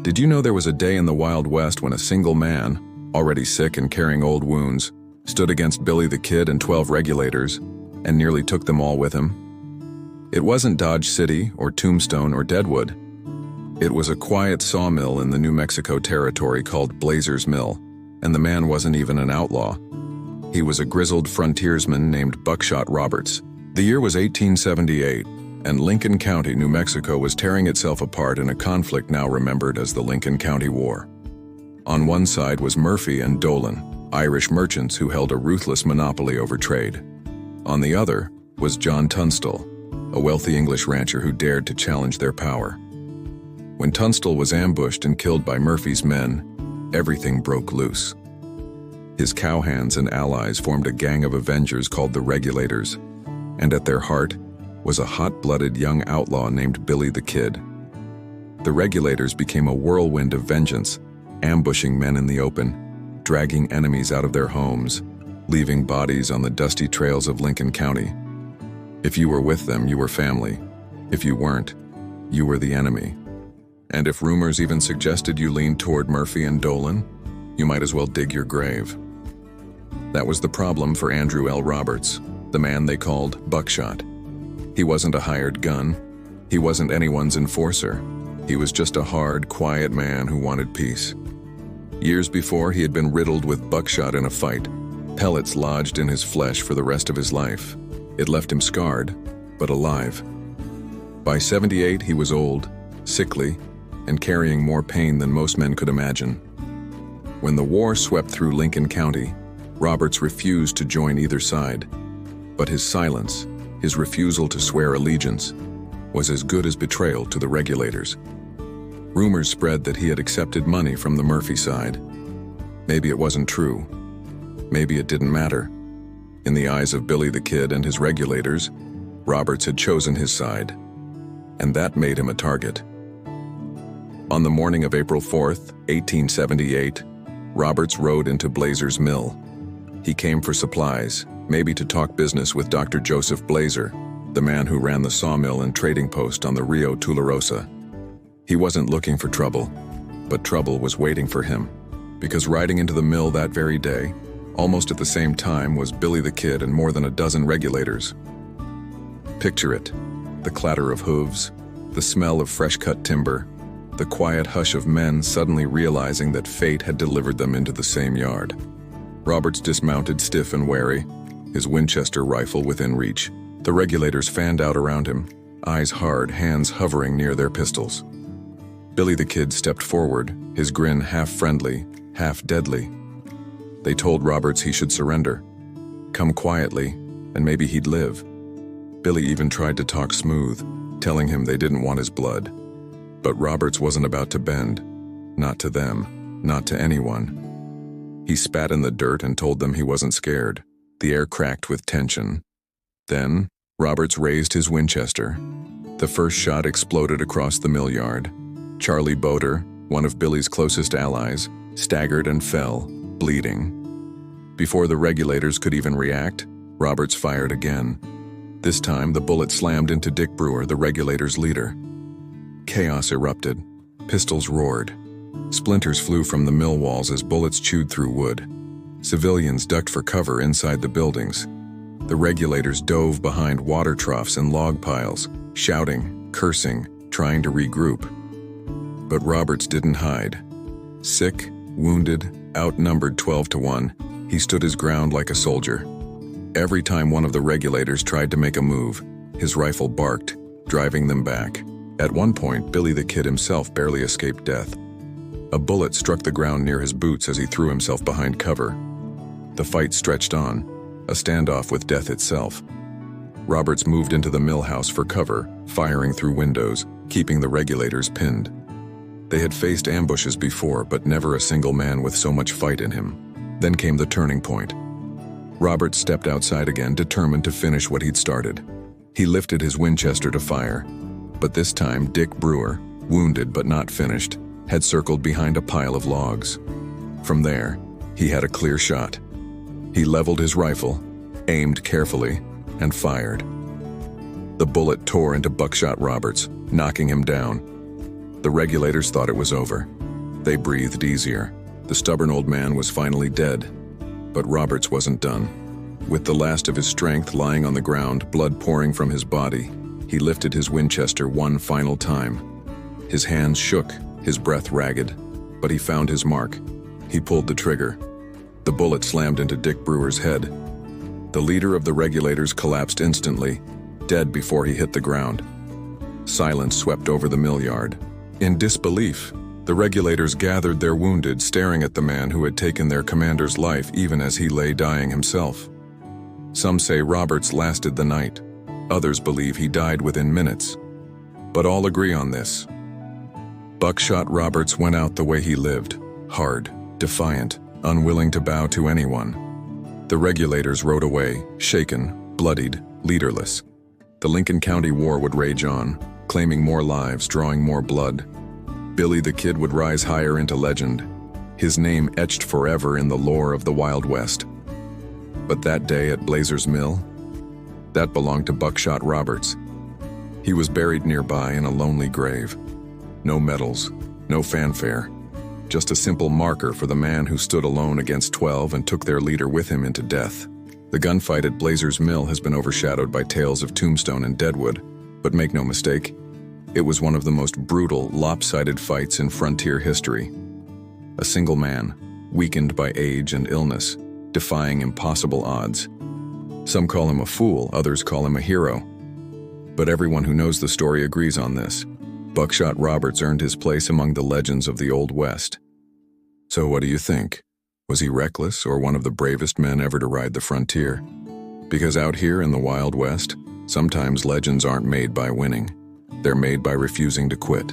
Did you know there was a day in the Wild West when a single man, already sick and carrying old wounds, stood against Billy the Kid and 12 regulators, and nearly took them all with him? It wasn't Dodge City or Tombstone or Deadwood. It was a quiet sawmill in the New Mexico territory called Blazer's Mill, and the man wasn't even an outlaw. He was a grizzled frontiersman named Buckshot Roberts. The year was 1878, and Lincoln County, New Mexico was tearing itself apart in a conflict now remembered as the Lincoln County War. On one side was Murphy and Dolan, Irish merchants who held a ruthless monopoly over trade. On the other was John Tunstall, a wealthy English rancher who dared to challenge their power. When Tunstall was ambushed and killed by Murphy's men, everything broke loose. His cowhands and allies formed a gang of avengers called the Regulators, and at their heart was a hot-blooded young outlaw named Billy the Kid. The Regulators became a whirlwind of vengeance, ambushing men in the open, dragging enemies out of their homes, leaving bodies on the dusty trails of Lincoln County. If you were with them, you were family. If you weren't, you were the enemy. And if rumors even suggested you leaned toward Murphy and Dolan, you might as well dig your grave. That was the problem for Andrew L. Roberts, the man they called Buckshot. He wasn't a hired gun. He wasn't anyone's enforcer. He was just a hard, quiet man who wanted peace. Years before, he had been riddled with buckshot in a fight, pellets lodged in his flesh for the rest of his life. It left him scarred, but alive. By 78, he was old, sickly, and carrying more pain than most men could imagine. When the war swept through Lincoln County, Roberts refused to join either side. But his silence, his refusal to swear allegiance, was as good as betrayal to the Regulators. Rumors spread that he had accepted money from the Murphy side. Maybe it wasn't true. Maybe it didn't matter. In the eyes of Billy the Kid and his Regulators, Roberts had chosen his side, and that made him a target. On the morning of April 4th, 1878, Roberts rode into Blazer's Mill. He came for supplies, maybe to talk business with Dr. Joseph Blazer, the man who ran the sawmill and trading post on the Rio Tularosa. He wasn't looking for trouble, but trouble was waiting for him, because riding into the mill that very day, almost at the same time, was Billy the Kid and more than a dozen Regulators. Picture it: the clatter of hooves, the smell of fresh-cut timber, the quiet hush of men suddenly realizing that fate had delivered them into the same yard. Roberts dismounted stiff and wary, his Winchester rifle within reach. The Regulators fanned out around him, eyes hard, hands hovering near their pistols. Billy the Kid stepped forward, his grin half friendly, half deadly. They told Roberts he should surrender, come quietly, and maybe he'd live. Billy even tried to talk smooth, telling him they didn't want his blood. But Roberts wasn't about to bend, not to them, not to anyone. He spat in the dirt and told them he wasn't scared. The air cracked with tension. Then, Roberts raised his Winchester. The first shot exploded across the mill yard. Charlie Boder, one of Billy's closest allies, staggered and fell, bleeding. Before the Regulators could even react, Roberts fired again. This time, the bullet slammed into Dick Brewer, the Regulators' leader. Chaos erupted. Pistols roared. Splinters flew from the mill walls as bullets chewed through wood. Civilians ducked for cover inside the buildings. The Regulators dove behind water troughs and log piles, shouting, cursing, trying to regroup. But Roberts didn't hide. Sick, wounded, outnumbered 12-1, he stood his ground like a soldier. Every time one of the Regulators tried to make a move, his rifle barked, driving them back. At one point, Billy the Kid himself barely escaped death. A bullet struck the ground near his boots as he threw himself behind cover. The fight stretched on, a standoff with death itself. Roberts moved into the mill house for cover, firing through windows, keeping the Regulators pinned. They had faced ambushes before, but never a single man with so much fight in him. Then came the turning point. Roberts stepped outside again, determined to finish what he'd started. He lifted his Winchester to fire, but this time Dick Brewer, wounded but not finished, had circled behind a pile of logs. From there, he had a clear shot. He leveled his rifle, aimed carefully, and fired. The bullet tore into Buckshot Roberts, knocking him down. The regulators thought it was over. They breathed easier. The stubborn old man was finally dead. But Roberts wasn't done. With the last of his strength lying on the ground, blood pouring from his body, he lifted his Winchester one final time. His hands shook, his breath ragged, but he found his mark. He pulled the trigger. The bullet slammed into Dick Brewer's head. The leader of the Regulators collapsed instantly, dead before he hit the ground. Silence swept over the mill yard. In disbelief, the Regulators gathered their wounded, staring at the man who had taken their commander's life even as he lay dying himself. Some say Roberts lasted the night. Others believe he died within minutes. But all agree on this. Buckshot Roberts went out the way he lived, hard, defiant, unwilling to bow to anyone. The Regulators rode away, shaken, bloodied, leaderless. The Lincoln County War would rage on, claiming more lives, drawing more blood. Billy the Kid would rise higher into legend, his name etched forever in the lore of the Wild West. But that day at Blazer's Mill, that belonged to Buckshot Roberts. He was buried nearby in a lonely grave. No medals, no fanfare, just a simple marker for the man who stood alone against 12 and took their leader with him into death. The gunfight at Blazer's Mill has been overshadowed by tales of Tombstone and Deadwood, but make no mistake, it was one of the most brutal, lopsided fights in frontier history. A single man, weakened by age and illness, defying impossible odds. Some call him a fool, others call him a hero. But everyone who knows the story agrees on this. Buckshot Roberts earned his place among the legends of the Old West. So what do you think? Was he reckless or one of the bravest men ever to ride the frontier? Because out here in the Wild West, sometimes legends aren't made by winning. They're made by refusing to quit.